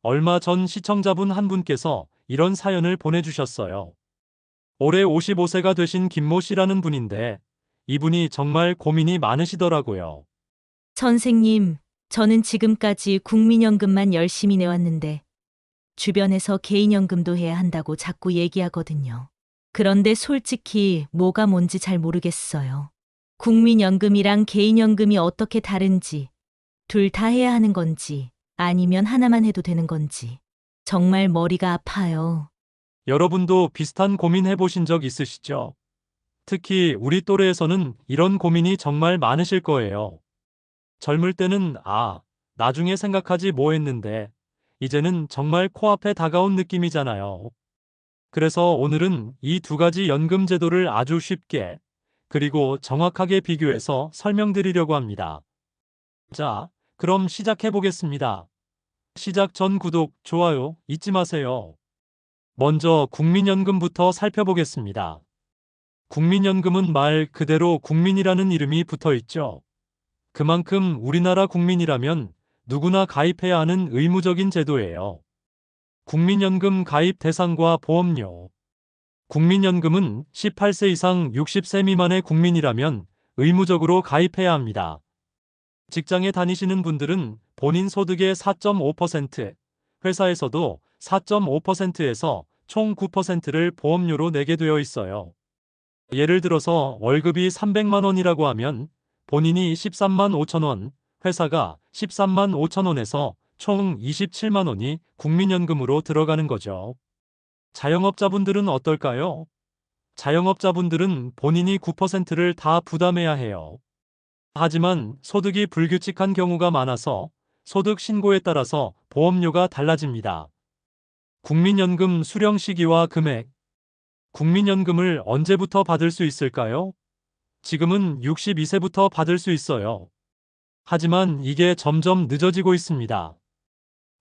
얼마 전 시청자분 한 분께서 이런 사연을 보내주셨어요. 올해 55세가 되신 김모 씨라는 분인데 이분이 정말 고민이 많으시더라고요. 선생님, 저는 지금까지 국민연금만 열심히 내왔는데 주변에서 개인연금도 해야 한다고 자꾸 얘기하거든요. 그런데 솔직히 뭐가 뭔지 잘 모르겠어요. 국민연금이랑 개인연금이 어떻게 다른지, 둘 다 해야 하는 건지, 아니면 하나만 해도 되는 건지. 정말 머리가 아파요. 여러분도 비슷한 고민 해보신 적 있으시죠? 특히 우리 또래에서는 이런 고민이 정말 많으실 거예요. 젊을 때는 나중에 생각하지 뭐 했는데 이제는 정말 코앞에 다가온 느낌이잖아요. 그래서 오늘은 이 두 가지 연금 제도를 아주 쉽게 그리고 정확하게 비교해서 설명드리려고 합니다. 자, 그럼 시작해 보겠습니다. 시작 전 구독, 좋아요 잊지 마세요. 먼저 국민연금부터 살펴보겠습니다. 국민연금은 말 그대로 국민이라는 이름이 붙어 있죠. 그만큼 우리나라 국민이라면 누구나 가입해야 하는 의무적인 제도예요. 국민연금 가입 대상과 보험료. 국민연금은 18세 이상 60세 미만의 국민이라면 의무적으로 가입해야 합니다. 직장에 다니시는 분들은 본인 소득의 4.5%, 회사에서도 4.5%에서 총 9%를 보험료로 내게 되어 있어요. 예를 들어서 월급이 300만 원이라고 하면 본인이 13만 5천 원, 회사가 13만 5천 원에서 총 27만 원이 국민연금으로 들어가는 거죠. 자영업자분들은 어떨까요? 자영업자분들은 본인이 9%를 다 부담해야 해요. 하지만 소득이 불규칙한 경우가 많아서 소득 신고에 따라서 보험료가 달라집니다. 국민연금 수령 시기와 금액. 국민연금을 언제부터 받을 수 있을까요? 지금은 62세부터 받을 수 있어요. 하지만 이게 점점 늦어지고 있습니다.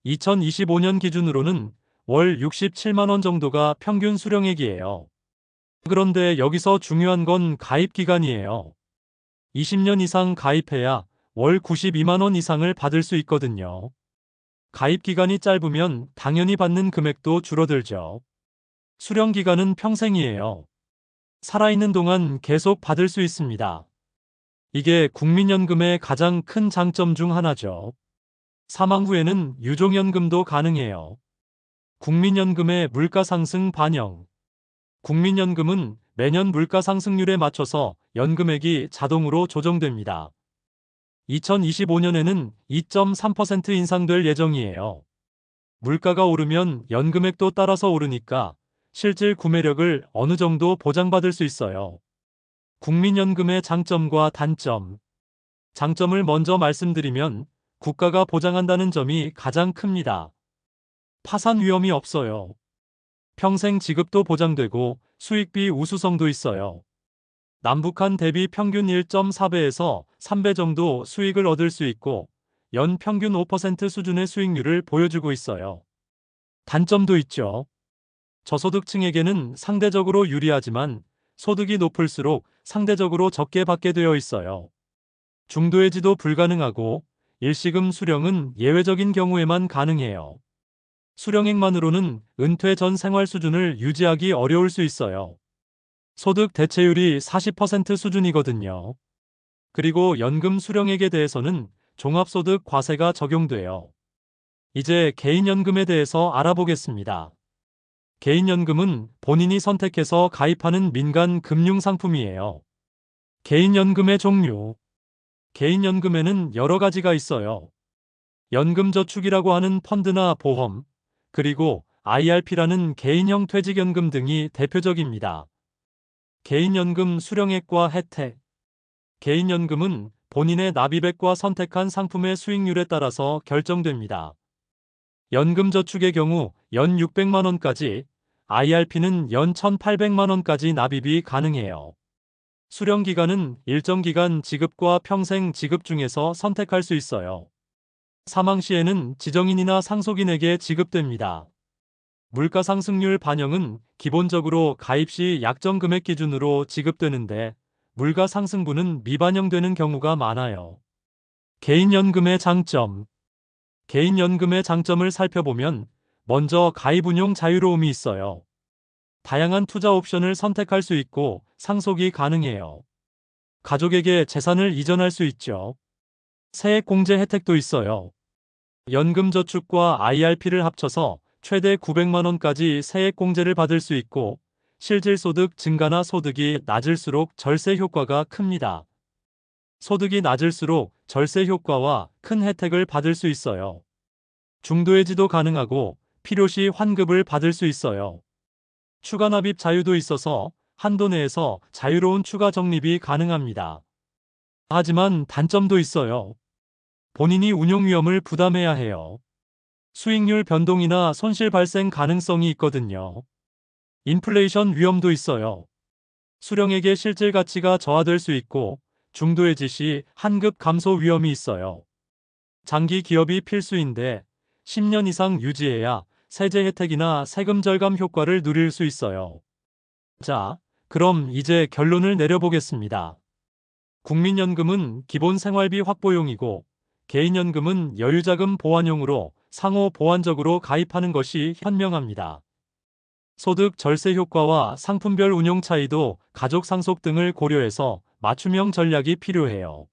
2025년 기준으로는 월 67만 원 정도가 평균 수령액이에요. 그런데 여기서 중요한 건 가입 기간이에요. 20년 이상 가입해야 월 92만 원 이상을 받을 수 있거든요. 가입 기간이 짧으면 당연히 받는 금액도 줄어들죠. 수령 기간은 평생이에요. 살아있는 동안 계속 받을 수 있습니다. 이게 국민연금의 가장 큰 장점 중 하나죠. 사망 후에는 유종연금도 가능해요. 국민연금의 물가 상승 반영. 국민연금은 매년 물가 상승률에 맞춰서 연금액이 자동으로 조정됩니다. 2025년에는 2.3% 인상될 예정이에요. 물가가 오르면 연금액도 따라서 오르니까 실질 구매력을 어느 정도 보장받을 수 있어요. 국민연금의 장점과 단점. 장점을 먼저 말씀드리면 국가가 보장한다는 점이 가장 큽니다. 파산 위험이 없어요. 평생 지급도 보장되고 수익비 우수성도 있어요. 남북한 대비 평균 1.4배에서 3배 정도 수익을 얻을 수 있고 연 평균 5% 수준의 수익률을 보여주고 있어요. 단점도 있죠. 저소득층에게는 상대적으로 유리하지만 소득이 높을수록 상대적으로 적게 받게 되어 있어요. 중도해지도 불가능하고 일시금 수령은 예외적인 경우에만 가능해요. 수령액만으로는 은퇴 전 생활 수준을 유지하기 어려울 수 있어요. 소득 대체율이 40% 수준이거든요. 그리고 연금 수령액에 대해서는 종합소득 과세가 적용돼요. 이제 개인연금에 대해서 알아보겠습니다. 개인연금은 본인이 선택해서 가입하는 민간 금융상품이에요. 개인연금의 종류. 개인연금에는 여러 가지가 있어요. 연금저축이라고 하는 펀드나 보험, 그리고 IRP라는 개인형 퇴직연금 등이 대표적입니다. 개인연금 수령액과 혜택. 개인연금은 본인의 납입액과 선택한 상품의 수익률에 따라서 결정됩니다. 연금저축의 경우 연 600만 원까지, IRP는 연 1,800만 원까지 납입이 가능해요. 수령 기간은 일정 기간 지급과 평생 지급 중에서 선택할 수 있어요. 사망 시에는 지정인이나 상속인에게 지급됩니다. 물가 상승률 반영은 기본적으로 가입 시 약정 금액 기준으로 지급되는데 물가 상승분은 미반영되는 경우가 많아요. 개인연금의 장점. 개인연금의 장점을 살펴보면 먼저 가입운용 자유로움이 있어요. 다양한 투자 옵션을 선택할 수 있고 상속이 가능해요. 가족에게 재산을 이전할 수 있죠. 세액공제 혜택도 있어요. 연금저축과 IRP를 합쳐서 최대 900만 원까지 세액공제를 받을 수 있고 실질소득 증가나 소득이 낮을수록 절세 효과가 큽니다. 소득이 낮을수록 절세 효과와 큰 혜택을 받을 수 있어요. 중도해지도 가능하고 필요시 환급을 받을 수 있어요. 추가 납입 자유도 있어서 한도 내에서 자유로운 추가 적립이 가능합니다. 하지만 단점도 있어요. 본인이 운용 위험을 부담해야 해요. 수익률 변동이나 손실 발생 가능성이 있거든요. 인플레이션 위험도 있어요. 수령액의 실질 가치가 저하될 수 있고 중도해지 시 환급 감소 위험이 있어요. 장기 기업이 필수인데 10년 이상 유지해야 세제 혜택이나 세금 절감 효과를 누릴 수 있어요. 자, 그럼 이제 결론을 내려보겠습니다. 국민연금은 기본 생활비 확보용이고 개인연금은 여유자금 보완용으로 상호 보완적으로 가입하는 것이 현명합니다. 소득 절세 효과와 상품별 운용 차이도 가족 상속 등을 고려해서 맞춤형 전략이 필요해요.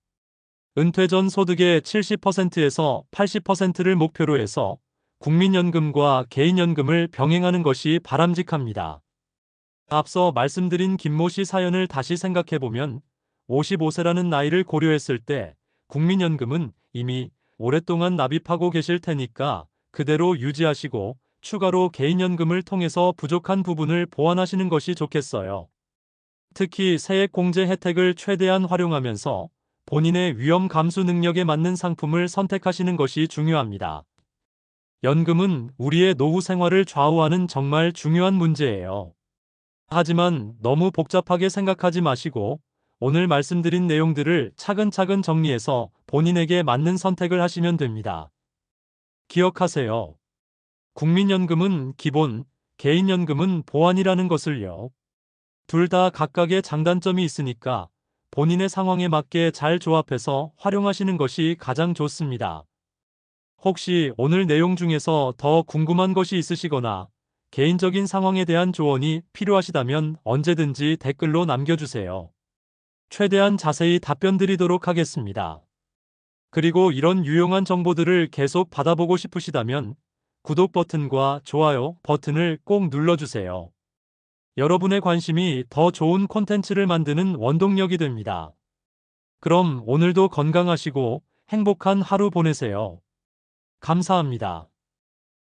은퇴 전 소득의 70%에서 80%를 목표로 해서 국민연금과 개인연금을 병행하는 것이 바람직합니다. 앞서 말씀드린 김모 씨 사연을 다시 생각해보면 55세라는 나이를 고려했을 때 국민연금은 이미 오랫동안 납입하고 계실 테니까 그대로 유지하시고 추가로 개인연금을 통해서 부족한 부분을 보완하시는 것이 좋겠어요. 특히 세액공제 혜택을 최대한 활용하면서 본인의 위험 감수 능력에 맞는 상품을 선택하시는 것이 중요합니다. 연금은 우리의 노후 생활을 좌우하는 정말 중요한 문제예요. 하지만 너무 복잡하게 생각하지 마시고 오늘 말씀드린 내용들을 차근차근 정리해서 본인에게 맞는 선택을 하시면 됩니다. 기억하세요. 국민연금은 기본, 개인연금은 보완이라는 것을요. 둘 다 각각의 장단점이 있으니까 본인의 상황에 맞게 잘 조합해서 활용하시는 것이 가장 좋습니다. 혹시 오늘 내용 중에서 더 궁금한 것이 있으시거나 개인적인 상황에 대한 조언이 필요하시다면 언제든지 댓글로 남겨주세요. 최대한 자세히 답변 드리도록 하겠습니다. 그리고 이런 유용한 정보들을 계속 받아보고 싶으시다면 구독 버튼과 좋아요 버튼을 꼭 눌러주세요. 여러분의 관심이 더 좋은 콘텐츠를 만드는 원동력이 됩니다. 그럼 오늘도 건강하시고 행복한 하루 보내세요. 감사합니다.